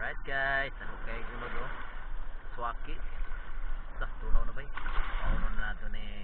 Alright guys, ako kay unod Swaki. Tunaw na ba? Paunon na nato ni